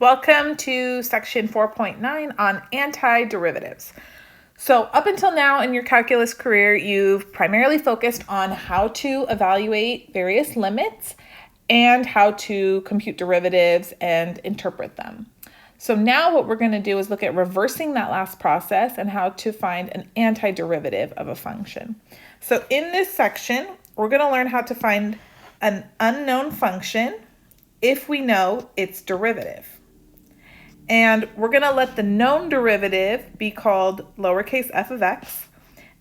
Welcome to section 4.9 on antiderivatives. So up until now in your calculus career, you've primarily focused on how to evaluate various limits and how to compute derivatives and interpret them. So now what we're going to do is look at reversing that last process and how to find an antiderivative of a function. So in this section, we're going to learn how to find an unknown function if we know its derivative. And we're going to let the known derivative be called lowercase f of x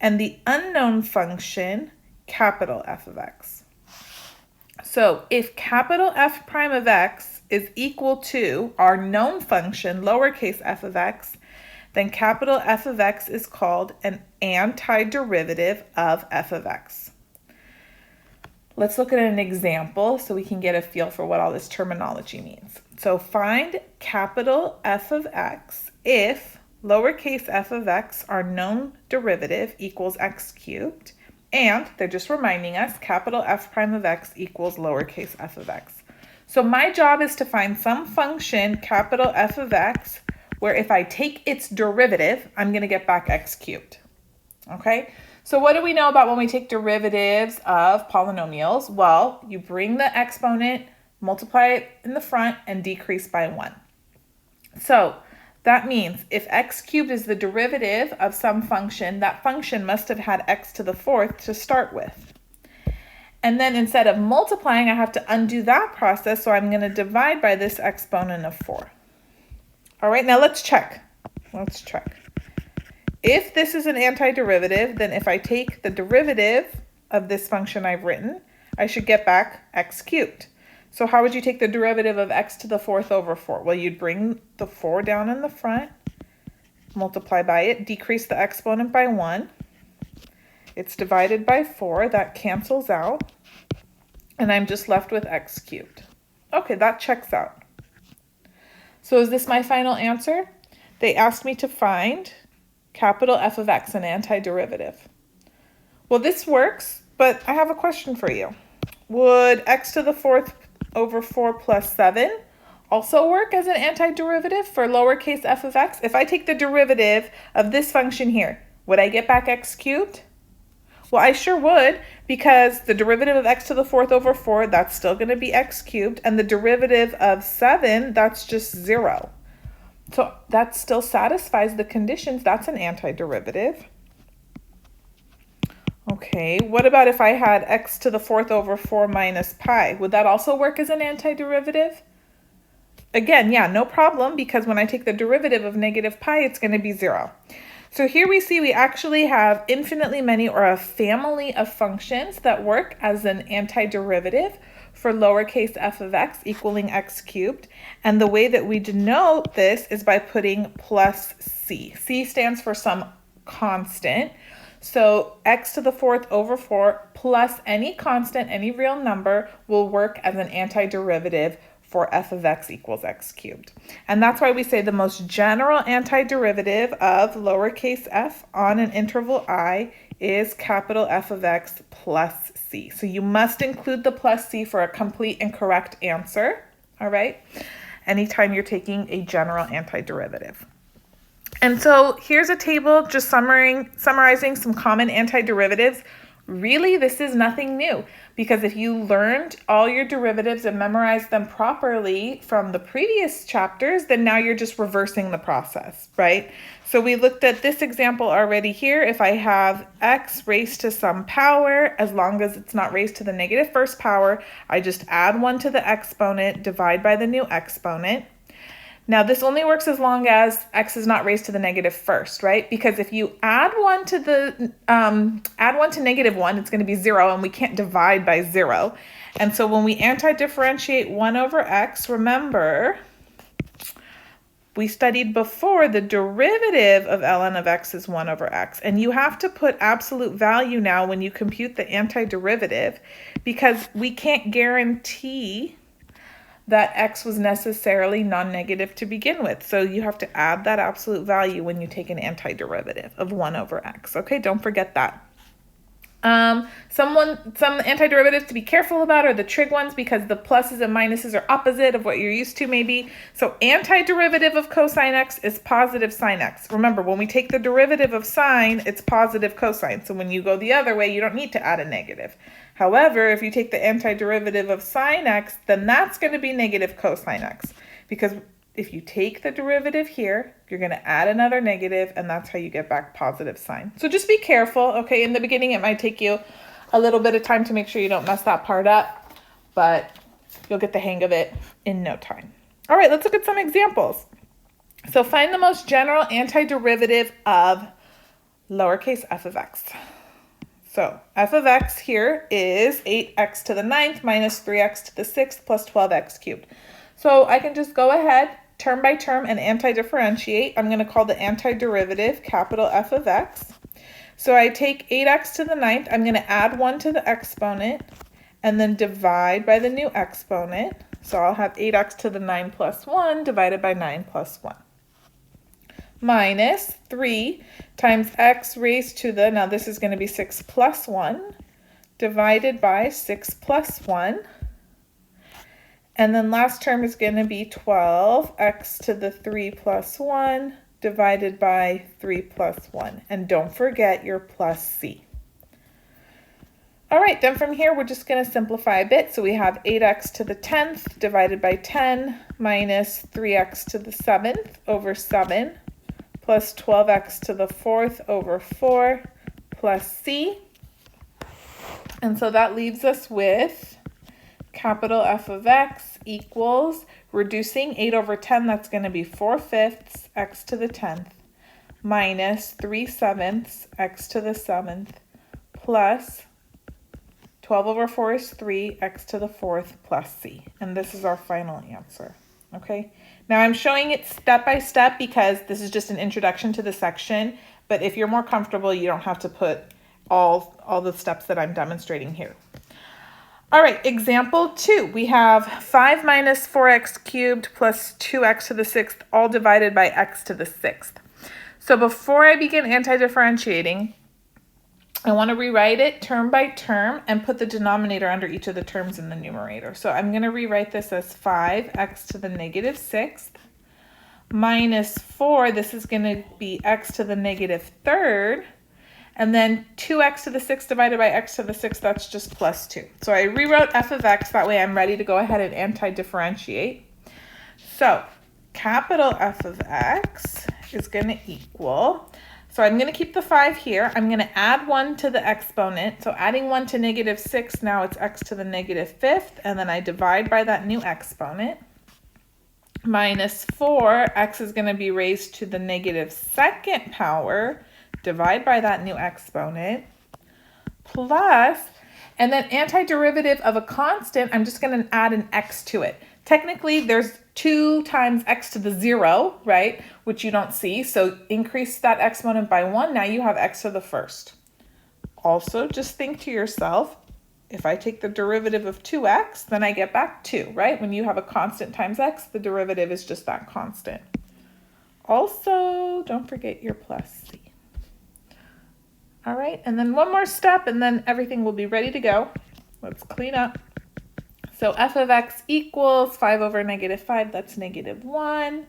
and the unknown function capital F of x. So if capital F prime of x is equal to our known function lowercase f of x, then capital F of x is called an antiderivative of f of x. Let's look at an example so we can get a feel for what all this terminology means. So find capital F of x if lowercase f of x, our known derivative, equals x cubed, and they're just reminding us capital F prime of x equals lowercase f of x. So my job is to find some function capital F of x where if I take its derivative, I'm going to get back x cubed. Okay? So what do we know about when we take derivatives of polynomials? Well, you bring the exponent, multiply it in the front, and decrease by 1. So that means if x cubed is the derivative of some function, that function must have had x to the fourth to start with. And then instead of multiplying, I have to undo that process, so I'm going to divide by this exponent of 4. All right, now let's check. Let's check. If this is an antiderivative, then if I take the derivative of this function I've written, I should get back x cubed. So how would you take the derivative of x to the fourth over 4? Well, you'd bring the 4 down in the front, multiply by it, decrease the exponent by 1. It's divided by 4. That cancels out. And I'm just left with x cubed. Okay, that checks out. So is this my final answer? They asked me to find capital F of x, an antiderivative. Well, this works, but I have a question for you. Would x to the fourth over 4 plus 7 also work as an antiderivative for lowercase f of x? If I take the derivative of this function here, would I get back x cubed? Well, I sure would, because the derivative of x to the fourth over 4, that's still going to be x cubed, and the derivative of 7, that's just 0. So that still satisfies the conditions. That's an antiderivative. Okay, what about if I had x to the fourth over 4 minus pi? Would that also work as an antiderivative? Again, yeah, no problem, because when I take the derivative of negative pi, it's going to be 0. So here we see we actually have infinitely many, or a family of functions that work as an antiderivative for lowercase f of x equaling x cubed. And the way that we denote this is by putting plus c. C stands for some constant. So x to the fourth over 4 plus any constant, any real number, will work as an antiderivative for f of x equals x cubed. And that's why we say the most general antiderivative of lowercase f on an interval I is capital F of x plus c. So you must include the plus c for a complete and correct answer, all right? Anytime you're taking a general antiderivative. And so here's a table just summarizing some common antiderivatives. Really, this is nothing new, because if you learned all your derivatives and memorized them properly from the previous chapters, then now you're just reversing the process, right? So we looked at this example already here. If I have x raised to some power, as long as it's not raised to the negative first power, I just add 1 to the exponent, divide by the new exponent. Now this only works as long as x is not raised to the negative first, right? Because if you add 1 to negative 1, it's going to be 0, and we can't divide by 0. And so when we antidifferentiate 1 over x, remember, we studied before the derivative of ln of x is 1 over x. And you have to put absolute value now when you compute the antiderivative, because we can't guarantee that x was necessarily non-negative to begin with. So you have to add that absolute value when you take an antiderivative of 1 over x. Okay, don't forget that. Some antiderivatives to be careful about are the trig ones because the pluses and minuses are opposite of what you're used to maybe. So antiderivative of cosine x is positive sine x. Remember, when we take the derivative of sine, it's positive cosine. So when you go the other way, you don't need to add a negative. However, if you take the antiderivative of sine x, then that's going to be negative cosine x. Because if you take the derivative here, you're going to add another negative, and that's how you get back positive sine. So just be careful, okay? In the beginning, it might take you a little bit of time to make sure you don't mess that part up, but you'll get the hang of it in no time. All right, let's look at some examples. So find the most general antiderivative of lowercase f of x. So f of x here is 8x to the 9th minus 3x to the 6th plus 12x cubed. So I can just go ahead, term by term, and antidifferentiate. I'm going to call the antiderivative capital F of x. So I take 8x to the 9th. I'm going to add 1 to the exponent and then divide by the new exponent. So I'll have 8x to the 9 plus 1 divided by 9 plus 1. Minus 3 times x raised to the, now this is going to be 6 plus 1, divided by 6 plus 1. And then last term is going to be 12x to the 3 plus 1 divided by 3 plus 1. And don't forget your plus c. All right, then from here, we're just going to simplify a bit. So we have 8x to the 10th divided by 10 minus 3x to the 7th over 7 plus 12x to the 4th over 4 plus c. And so that leaves us with capital F of x equals, reducing 8 over 10, that's going to be 4/5 x to the 10th, minus 3/7 x to the 7th, plus 12 over 4 is 3, x to the 4th plus c. And this is our final answer, okay? Now I'm showing it step by step because this is just an introduction to the section, but if you're more comfortable, you don't have to put all the steps that I'm demonstrating here. All right, example 2. We have 5 minus 4x cubed plus 2x to the 6th, all divided by x to the 6th. So before I begin antidifferentiating, I want to rewrite it term by term and put the denominator under each of the terms in the numerator. So I'm going to rewrite this as 5x to the negative 6th minus 4. This is going to be x to the negative 3rd. And then 2x to the 6th divided by x to the 6th, that's just plus 2. So I rewrote f of x, that way I'm ready to go ahead and antidifferentiate. So capital F of x is going to equal, so I'm going to keep the 5 here. I'm going to add 1 to the exponent. So adding 1 to negative 6, now it's x to the negative 5th, and then I divide by that new exponent. Minus 4, x is going to be raised to the negative 2nd power, divide by that new exponent, plus, and then antiderivative of a constant, I'm just going to add an x to it. Technically, there's 2 times x to the 0, right, which you don't see. So increase that exponent by 1. Now you have x to the 1st. Also, just think to yourself, if I take the derivative of 2x, then I get back 2, right? When you have a constant times x, the derivative is just that constant. Also, don't forget your plus c. All right, and then one more step, and then everything will be ready to go. Let's clean up. So f of x equals 5 over negative 5, that's negative 1.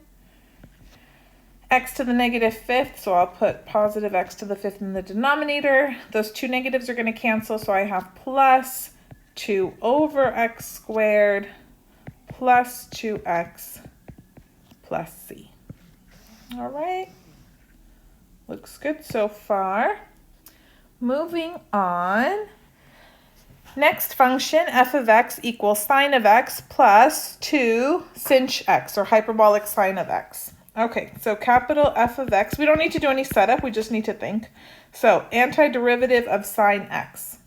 X to the negative 5th, so I'll put positive x to the 5th in the denominator. Those two negatives are going to cancel, so I have plus 2 over x squared plus 2x plus c. All right, looks good so far. Moving on. Next function, f of x equals sine of x plus 2 sinh x, or hyperbolic sine of x. Okay, so capital F of x, we don't need to do any setup, we just need to think. So antiderivative of sine x.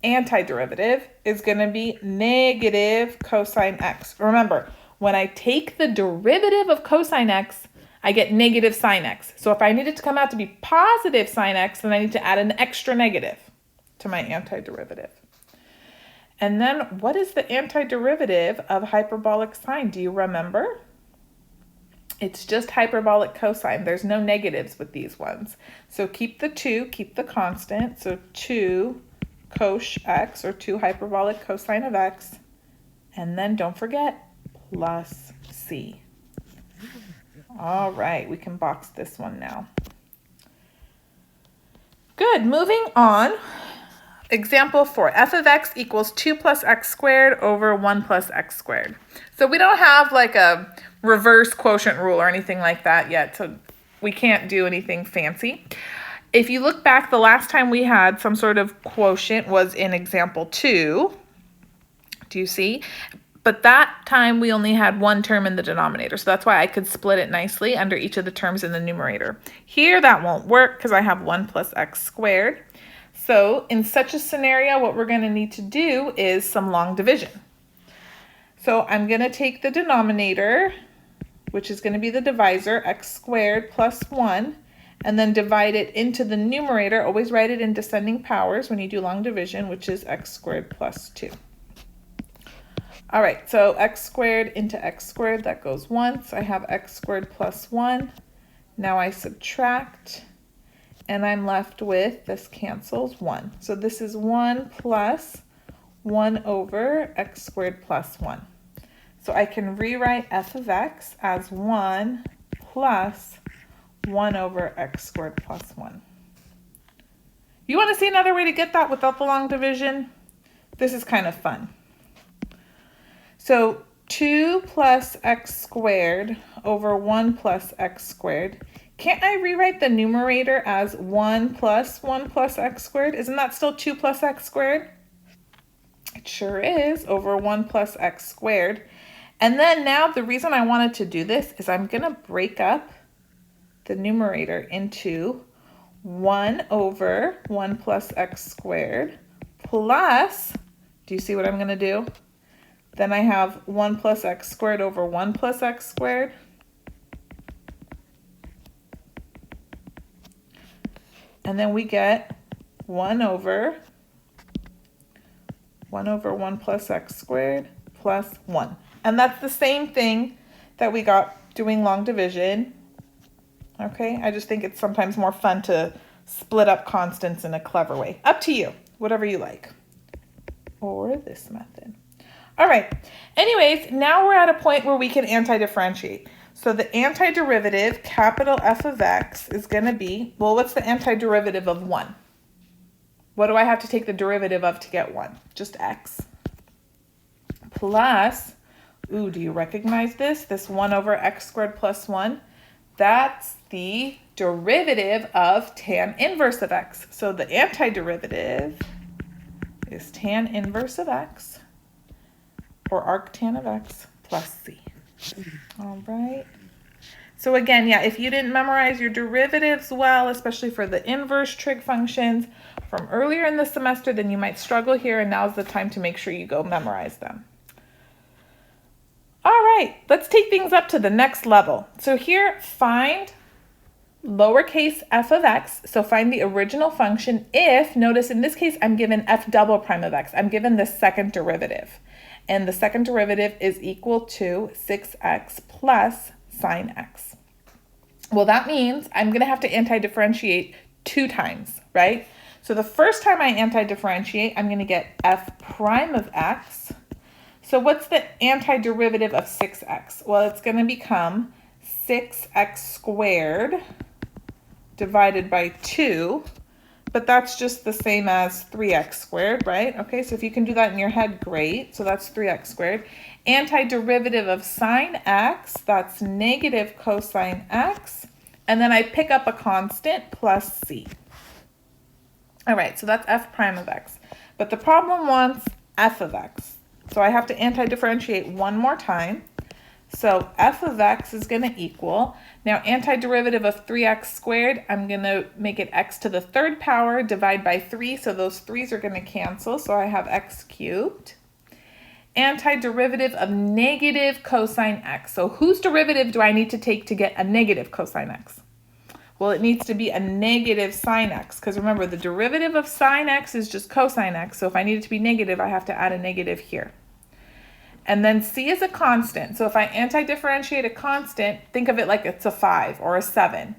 Antiderivative is going to be negative cosine x. Remember, when I take the derivative of cosine x, I get negative sine x. So if I need it to come out to be positive sine x, then I need to add an extra negative to my antiderivative. And then what is the antiderivative of hyperbolic sine? Do you remember? It's just hyperbolic cosine. There's no negatives with these ones. So keep the 2, keep the constant. So 2 cosh x, or 2 hyperbolic cosine of x, and then don't forget plus c. All right, we can box this one now. Good, moving on. Example 4, f of x equals 2 plus x squared over 1 plus x squared. So we don't have like a reverse quotient rule or anything like that yet, so we can't do anything fancy. If you look back, the last time we had some sort of quotient was in example 2. Do you see? But that time we only had one term in the denominator, so that's why I could split it nicely under each of the terms in the numerator. Here that won't work because I have 1 plus x squared. So in such a scenario, what we're going to need to do is some long division. So I'm going to take the denominator, which is going to be the divisor, x squared plus 1, and then divide it into the numerator. Always write it in descending powers when you do long division, which is x squared plus 2. All right, so x squared into x squared, that goes once. I have x squared plus 1. Now I subtract, and I'm left with, this cancels, 1. So this is 1 plus 1 over x squared plus 1. So I can rewrite f of x as 1 plus 1 over x squared plus 1. You want to see another way to get that without the long division? This is kind of fun. So 2 plus x squared over 1 plus x squared. Can't I rewrite the numerator as 1 plus x squared? Isn't that still 2 plus x squared? It sure is, over 1 plus x squared. And then now the reason I wanted to do this is I'm going to break up the numerator into 1 over 1 plus x squared plus, do you see what I'm going to do? Then I have 1 plus x squared over 1 plus x squared. And then we get 1 over 1 plus x squared plus 1. And that's the same thing that we got doing long division. Okay, I just think it's sometimes more fun to split up constants in a clever way. Up to you, whatever you like. Or this method. All right, anyways, now we're at a point where we can antidifferentiate. So the antiderivative, capital F of x, is going to be, well, what's the antiderivative of 1? What do I have to take the derivative of to get 1? Just x. Plus, ooh, do you recognize this? This 1 over x squared plus 1? That's the derivative of tan inverse of x. So the antiderivative is tan inverse of x, or arctan of x, plus c. All right. So again, yeah, if you didn't memorize your derivatives well, especially for the inverse trig functions from earlier in the semester, then you might struggle here, and now's the time to make sure you go memorize them. All right, let's take things up to the next level. So here, find lowercase f of x. So find the original function if, notice in this case, I'm given f double prime of x. I'm given the second derivative. And the second derivative is equal to 6x plus sine x. Well, that means I'm going to have to antidifferentiate 2 times, right? So the first time I antidifferentiate, I'm going to get f prime of x. So what's the antiderivative of 6x? Well, it's going to become 6x squared divided by 2. But that's just the same as 3x squared, right? Okay, so if you can do that in your head, great. So that's 3x squared. Antiderivative of sine x, that's negative cosine x. And then I pick up a constant, plus c. All right, so that's f prime of x. But the problem wants f of x. So I have to antidifferentiate one more time. So f of x is going to equal, now antiderivative of 3x squared, I'm going to make it x to the 3rd power, divide by 3, so those 3's are going to cancel, so I have x cubed. Antiderivative of negative cosine x. So whose derivative do I need to take to get a negative cosine x? Well, it needs to be a negative sine x, because remember, the derivative of sine x is just cosine x, so if I need it to be negative, I have to add a negative here. And then c is a constant. So if I antidifferentiate a constant, think of it like it's a 5 or a 7.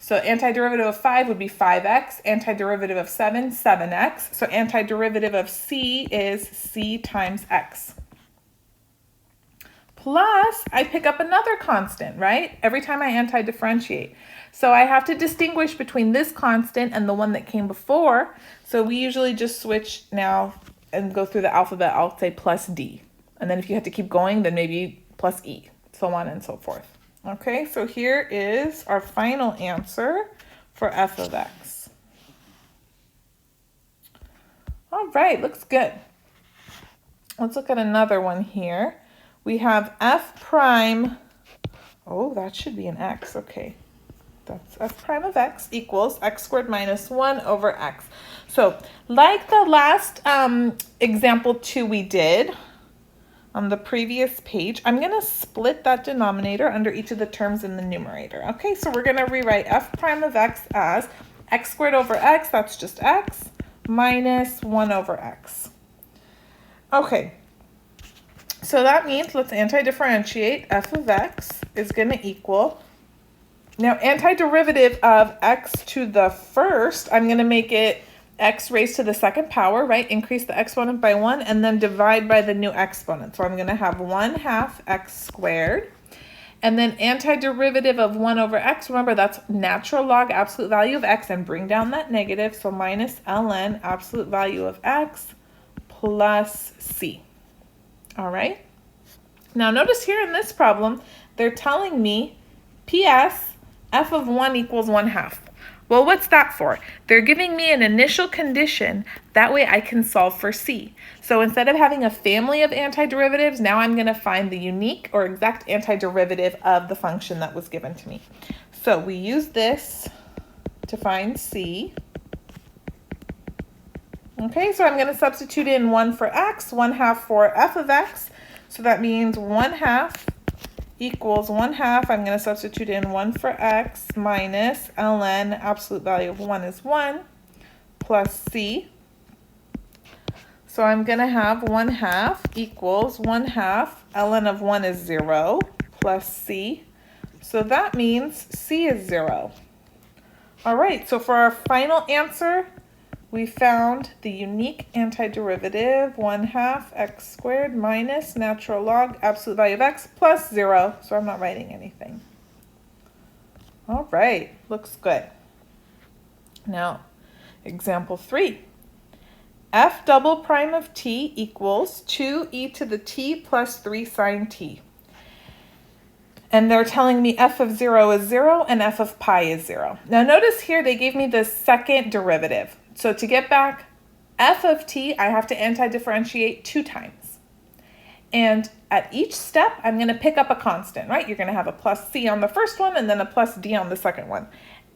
So antiderivative of 5 would be 5x, antiderivative of 7, 7x. So antiderivative of c is c times x. Plus, I pick up another constant, right? Every time I antidifferentiate. So I have to distinguish between this constant and the one that came before. So we usually just switch now and go through the alphabet. I'll say plus d. And then if you have to keep going, then maybe plus e, so on and so forth. Okay, so here is our final answer for f of x. All right, looks good. Let's look at another one here. We have f prime, oh, that should be an x, okay. That's f prime of x equals x squared minus 1 over x. So like the last example 2 we did on the previous page, I'm going to split that denominator under each of the terms in the numerator. Okay, so we're going to rewrite f prime of x as x squared over x, that's just x, minus 1 over x. Okay. So that means let's antidifferentiate. F of x is going to equal, now antiderivative of x to the first, I'm going to make it x raised to the second power, right? Increase the exponent by 1 and then divide by the new exponent. So I'm going to have 1/2 x squared. And then antiderivative of 1 over x, remember that's natural log absolute value of x, and bring down that negative. So minus ln absolute value of x plus c. All right. Now notice here in this problem, they're telling me PS f of 1 equals 1/2. Well, what's that for? They're giving me an initial condition. That way I can solve for c. So instead of having a family of antiderivatives, now I'm going to find the unique or exact antiderivative of the function that was given to me. So we use this to find c. Okay, so I'm going to substitute in 1 for x, 1/2 for f of x. So that means 1/2 equals 1/2. I'm going to substitute in 1 for x minus ln, absolute value of 1 is 1, plus c. So I'm going to have 1/2 equals 1/2, ln of 1 is 0, plus c. So that means c is 0. All right, so for our final answer, we found the unique antiderivative, 1/2 x squared minus natural log absolute value of x plus 0. So I'm not writing anything. All right, looks good. Now, example 3. F double prime of t equals 2e to the t plus 3 sine t. And they're telling me f of 0 is 0 and f of pi is 0. Now notice here they gave me the second derivative. So to get back f of t, I have to antidifferentiate 2 times. And at each step, I'm going to pick up a constant, right? You're going to have a plus c on the first one and then a plus d on the second one.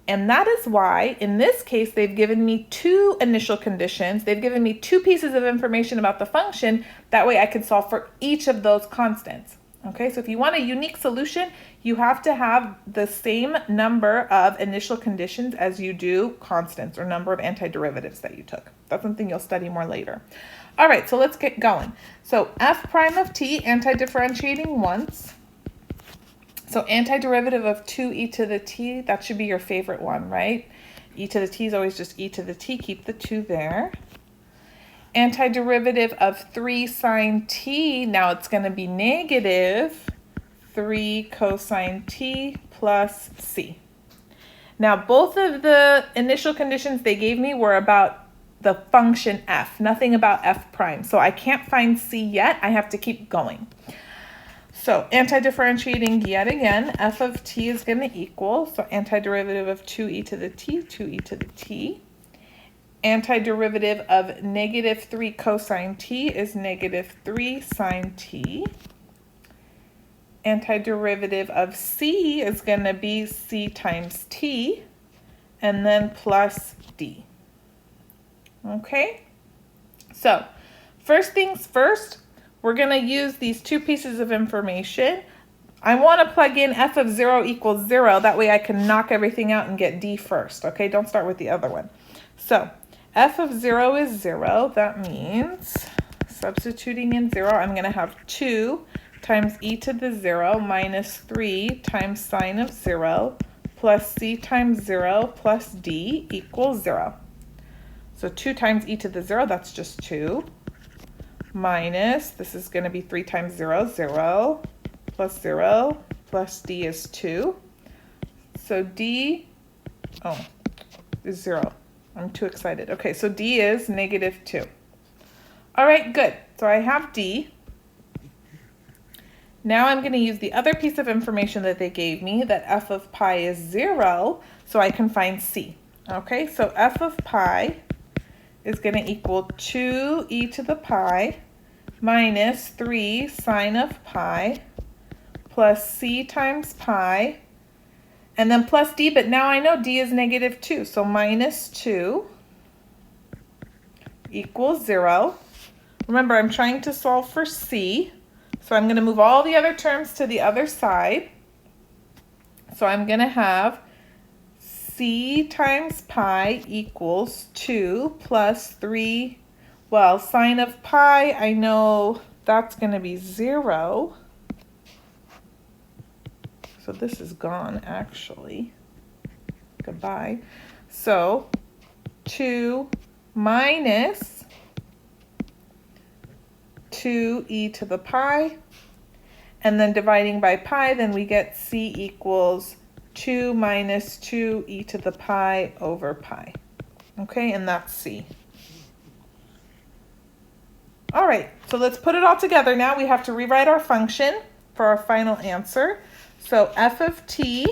And that is why, in this case, they've given me 2 initial conditions. They've given me 2 pieces of information about the function. That way I can solve for each of those constants. Okay, so if you want a unique solution, you have to have the same number of initial conditions as you do constants or number of antiderivatives that you took. That's something you'll study more later. All right, so let's get going. So f prime of t, antidifferentiating once. So antiderivative of 2e to the t, that should be your favorite one, right? E to the t is always just e to the t, keep the 2 there. Antiderivative of 3 sine t, now it's going to be negative 3 cosine t plus c. Now both of the initial conditions they gave me were about the function f, nothing about f prime. So I can't find c yet, I have to keep going. So antidifferentiating yet again, f of t is going to equal, so antiderivative of 2e to the t, 2e to the t. Antiderivative of negative 3 cosine t is negative 3 sine t. Antiderivative of c is going to be c times t, and then plus d. Okay? So, first things first, we're going to use these 2 pieces of information. I want to plug in f of 0 equals 0. That way I can knock everything out and get d first. Okay? Don't start with the other one. So, f of 0 is 0. That means, substituting in 0, I'm going to have 2 times e to the 0 minus 3 times sine of 0 plus c times 0 plus d equals 0. So 2 times e to the 0, that's just 2, minus, this is going to be 3 times 0, 0, plus 0, plus d is 2. So d, is 0. I'm too excited. Okay, so d is negative 2. All right, good. So I have d. Now I'm going to use the other piece of information that they gave me, that f of pi is 0, so I can find c. Okay, so f of pi is going to equal 2e to the pi minus 3 sine of pi plus c times pi, and then plus d, but now I know d is negative 2, so minus 2 equals 0. Remember, I'm trying to solve for c, so I'm going to move all the other terms to the other side. So I'm going to have c times pi equals 2 plus 3, well, sine of pi, I know that's going to be 0. So this is gone, actually. Goodbye. So 2 minus 2e to the pi, and then dividing by pi, then we get c equals 2 minus 2e to the pi over pi. Okay, and that's c. All right, so let's put it all together now. We have to rewrite our function for our final answer. So f of t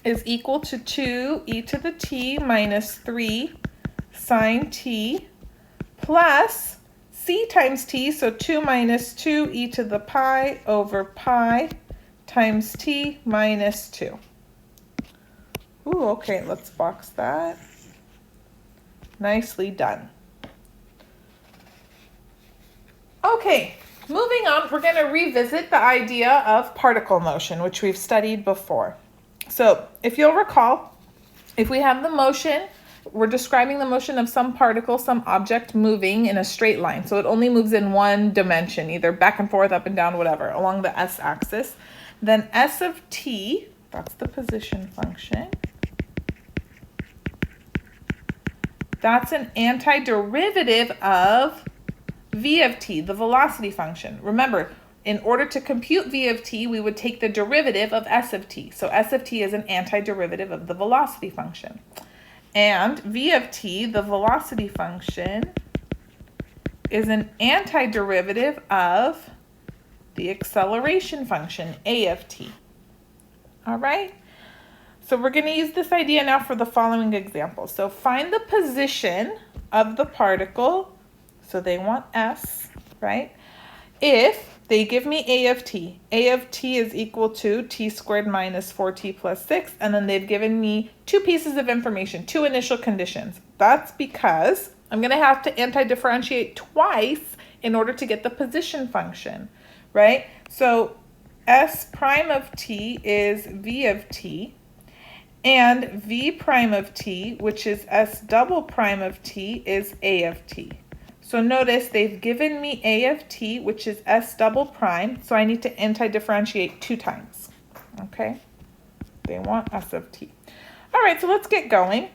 is equal to 2e to the t minus 3 sine t plus c times t, so 2 minus 2e to the pi over pi times t minus 2. Ooh, okay, let's box that. Nicely done. Okay, moving on, we're going to revisit the idea of particle motion, which we've studied before. So if you'll recall, if we have the motion, we're describing the motion of some particle, some object moving in a straight line. So it only moves in one dimension, either back and forth, up and down, whatever, along the s-axis. Then s of t, that's the position function. That's an antiderivative of v of t, the velocity function. Remember, in order to compute v of t, we would take the derivative of s of t. So s of t is an antiderivative of the velocity function. And v of t, the velocity function, is an antiderivative of the acceleration function, a of t. All right? So we're going to use this idea now for the following example. So find the position of the particle. So they want s, right? If they give me a of t is equal to t squared minus 4t plus 6, and then they've given me two pieces of information, two initial conditions. That's because I'm going to have to antidifferentiate twice in order to get the position function, right? So s prime of t is v of t, and v prime of t, which is s double prime of t, is a of t. So notice they've given me a of t, which is s double prime, so I need to antidifferentiate 2 times, okay? They want s of t. All right, so let's get going.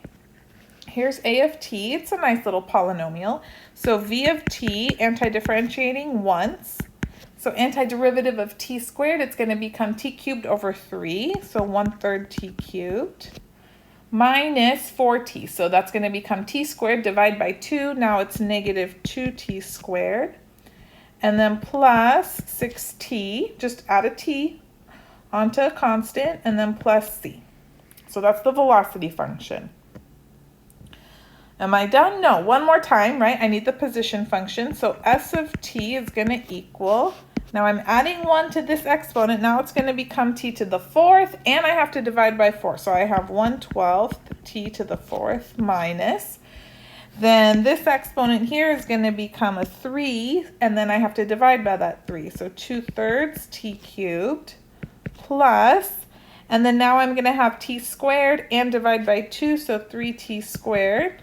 Here's a of t. It's a nice little polynomial. So v of t, antidifferentiating once. So antiderivative of t squared, it's going to become t cubed over 3, so 1/3 t cubed, minus 4t. So that's going to become t squared, divide by 2. Now it's negative 2t squared. And then plus 6t, just add a t onto a constant, and then plus c. So that's the velocity function. Am I done? No, one more time, right? I need the position function. So s of t is going to equal, now I'm adding 1 to this exponent. Now it's going to become t to the 4th, and I have to divide by 4. So I have 1/12 t to the 4th minus. Then this exponent here is going to become a 3, and then I have to divide by that 3. So 2/3 t cubed plus, and then now I'm going to have t squared and divide by 2, so 3t squared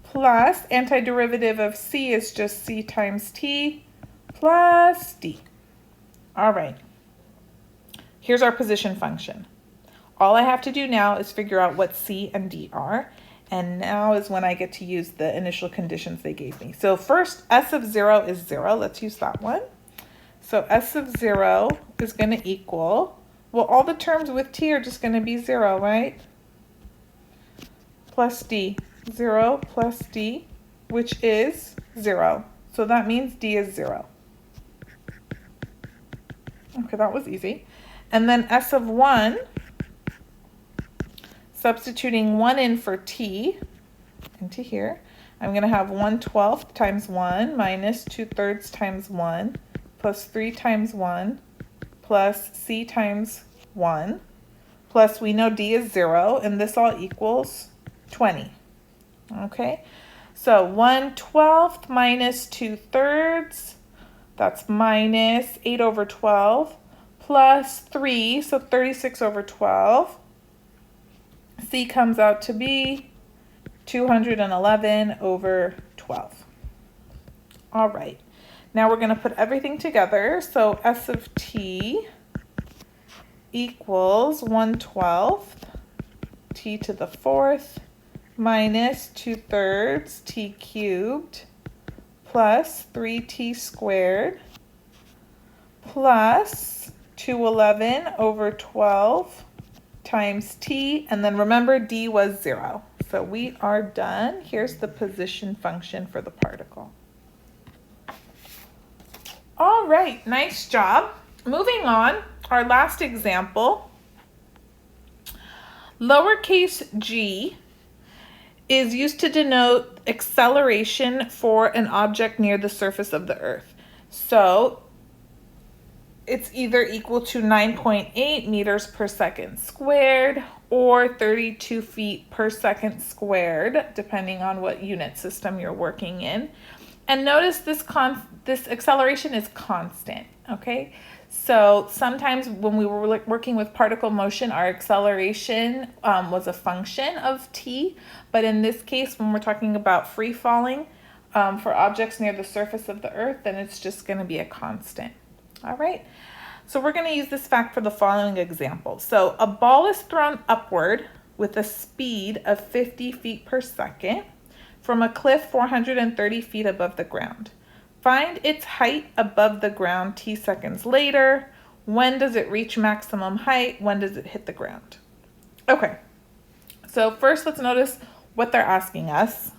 plus antiderivative of c is just c times t plus d. All right, here's our position function. all I have to do now is figure out what C and D are. And now is when I get to use the initial conditions they gave me. So first, S of 0 is 0. Let's use that one. So S of 0 is going to equal, well, all the terms with T are just going to be 0, right? Plus D. 0 plus D, which is 0. So that means D is 0. Okay, that was easy. And then S of 1, substituting 1 in for T into here, I'm going to have 1/12 times 1 minus 2/3 times 1 plus 3 times 1 plus C times 1 plus we know D is 0, and this all equals 20. Okay, so 1/12 minus 2/3, that's minus 8 over 12, plus 3, so 36 over 12. C comes out to be 211 over 12. All right, now we're going to put everything together. So S of T equals 1/12 T to the 4th minus 2/3 T cubed plus 3T squared plus 211 over 12 times T, and then remember D was 0. So we are done. Here's the position function for the particle. All right, nice job. Moving on, our last example. Lowercase g is used to denote acceleration for an object near the surface of the Earth. So it's either equal to 9.8 meters per second squared or 32 feet per second squared, depending on what unit system you're working in. And notice this acceleration is constant, okay? So sometimes when we were working with particle motion, our acceleration was a function of t, but in this case, when we're talking about free falling for objects near the surface of the Earth, then it's just going to be a constant. All right, so we're going to use this fact for the following example. So a ball is thrown upward with a speed of 50 feet per second from a cliff 430 feet above the ground. Find its height above the ground t seconds later. When does it reach maximum height? When does it hit the ground? Okay, so first let's notice what they're asking us.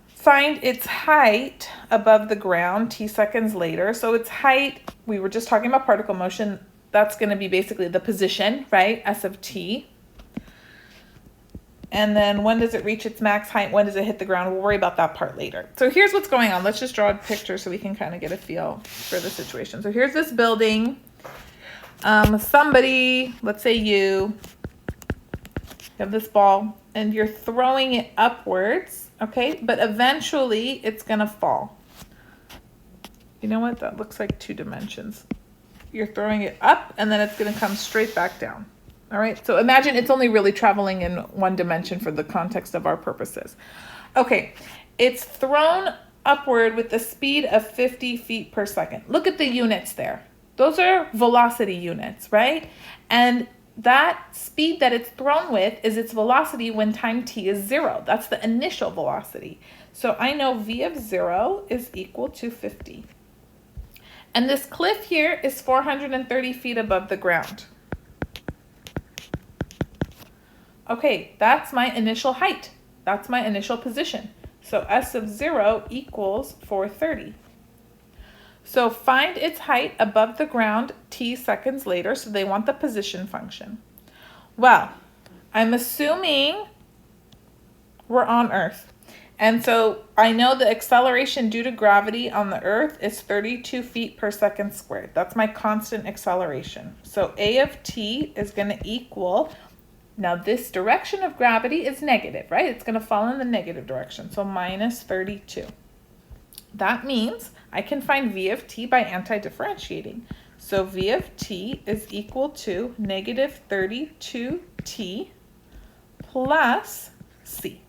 Find its height above the ground t seconds later. So its height, we were just talking about particle motion, that's going to be basically the position, right? S of t. And then when does it reach its max height? When does it hit the ground? We'll worry about that part later. So here's what's going on. Let's just draw a picture so we can kind of get a feel for the situation. So here's this building. Somebody, let's say you have this ball and you're throwing it upwards, okay? But eventually it's going to fall. You know what? That looks like 2 dimensions. You're throwing it up and then it's going to come straight back down. All right, so imagine it's only really traveling in 1 dimension for the context of our purposes. Okay, it's thrown upward with the speed of 50 feet per second. Look at the units there. Those are velocity units, right? And that speed that it's thrown with is its velocity when time t is 0. That's the initial velocity. So I know v of 0 is equal to 50. And this cliff here is 430 feet above the ground. Okay, that's my initial height. That's my initial position. So S of 0 equals 430. So find its height above the ground t seconds later. So they want the position function. Well, I'm assuming we're on Earth. And so I know the acceleration due to gravity on the Earth is 32 feet per second squared. That's my constant acceleration. So A of t is going to equal, now this direction of gravity is negative, right? It's going to fall in the negative direction, so minus 32. That means I can find v of t by antidifferentiating. So v of t is equal to negative 32t plus c.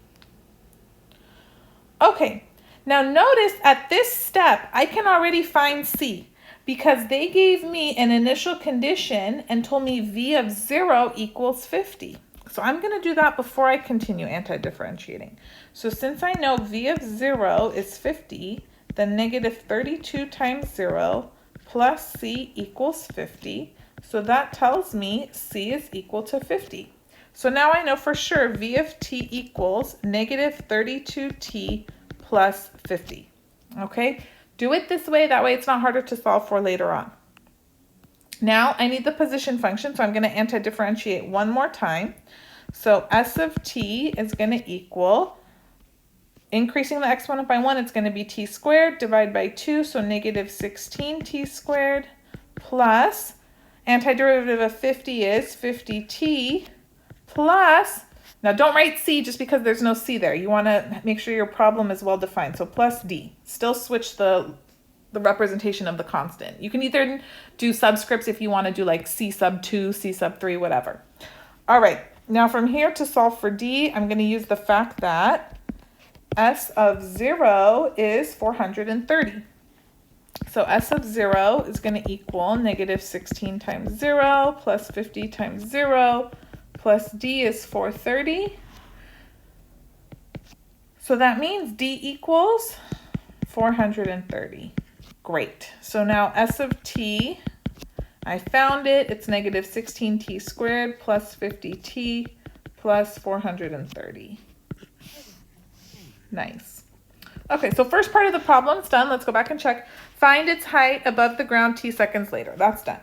Okay, now notice at this step, I can already find c because they gave me an initial condition and told me v of 0 equals 50. So I'm going to do that before I continue antidifferentiating. So since I know v of 0 is 50, then negative 32 times 0 plus c equals 50. So that tells me c is equal to 50. So now I know for sure v of t equals negative 32t plus 50. Okay? Do it this way, that way it's not harder to solve for later on. Now I need the position function, so I'm going to antidifferentiate one more time. So s of t is going to equal, increasing the exponent by 1, it's going to be t squared divided by 2, so negative 16t squared plus, antiderivative of 50 is 50t plus, now don't write c just because there's no c there. You want to make sure your problem is well defined. So plus d. Still switch the representation of the constant. You can either do subscripts if you want to do like c sub 2, c sub 3, whatever. All right, now from here to solve for d, I'm going to use the fact that s of 0 is 430. So s of 0 is going to equal negative 16 times 0 plus 50 times 0 plus d is 430. So that means d equals 430. Great. So now s of t, I found it. It's negative 16t squared plus 50t plus 430. Nice. Okay, so first part of the problem's done. Let's go back and check. Find its height above the ground t seconds later. That's done.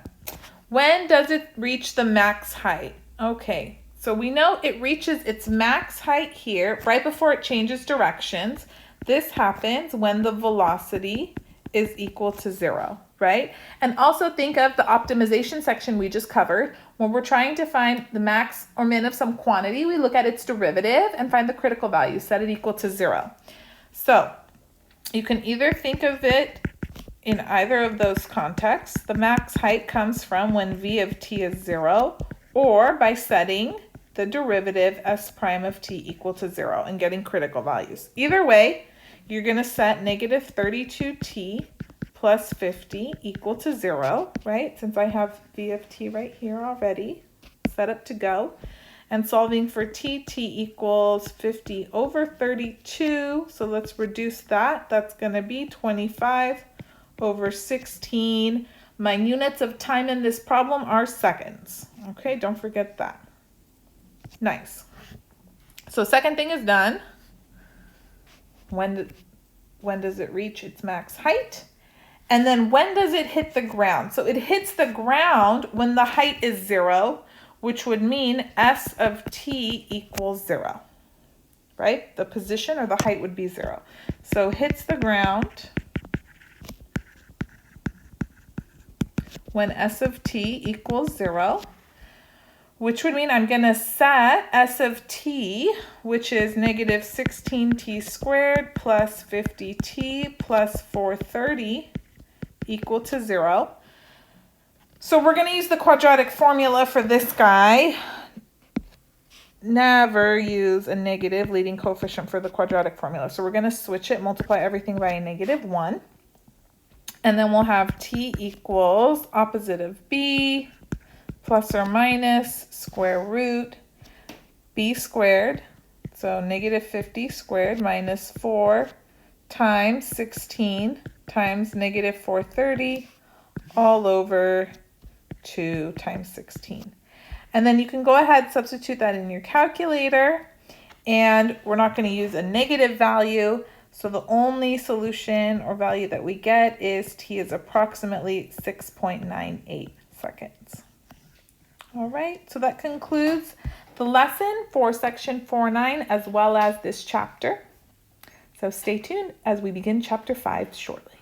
When does it reach the max height? Okay, so we know it reaches its max height here right before it changes directions. This happens when the velocity is equal to 0, right? And also think of the optimization section we just covered. When we're trying to find the max or min of some quantity, we look at its derivative and find the critical value, set it equal to 0. So you can either think of it in either of those contexts. The max height comes from when v of t is 0, or by setting the derivative s prime of t equal to 0 and getting critical values. Either way, you're going to set negative 32t plus 50 equal to 0, right? Since I have v of t right here already, set up to go. And solving for t equals 50 over 32. So let's reduce that. That's going to be 25 over 16. My units of time in this problem are seconds. Okay, don't forget that. Nice. So second thing is done. When does it reach its max height? And then when does it hit the ground? So it hits the ground when the height is 0, which would mean s of t equals 0, right? The position or the height would be 0. So hits the ground when s of t equals 0, which would mean I'm going to set s of t, which is negative 16t squared plus 50t plus 430 equal to 0. So we're going to use the quadratic formula for this guy. Never use a negative leading coefficient for the quadratic formula. So we're going to switch it, multiply everything by a negative 1. And then we'll have t equals opposite of b plus or minus square root b squared. So negative 50 squared minus 4 times 16 times negative 430 all over 2 times 16. And then you can go ahead, substitute that in your calculator, and we're not going to use a negative value. So the only solution or value that we get is t is approximately 6.98 seconds. All right, so that concludes the lesson for section 4.9 as well as this chapter. So stay tuned as we begin chapter 5 shortly.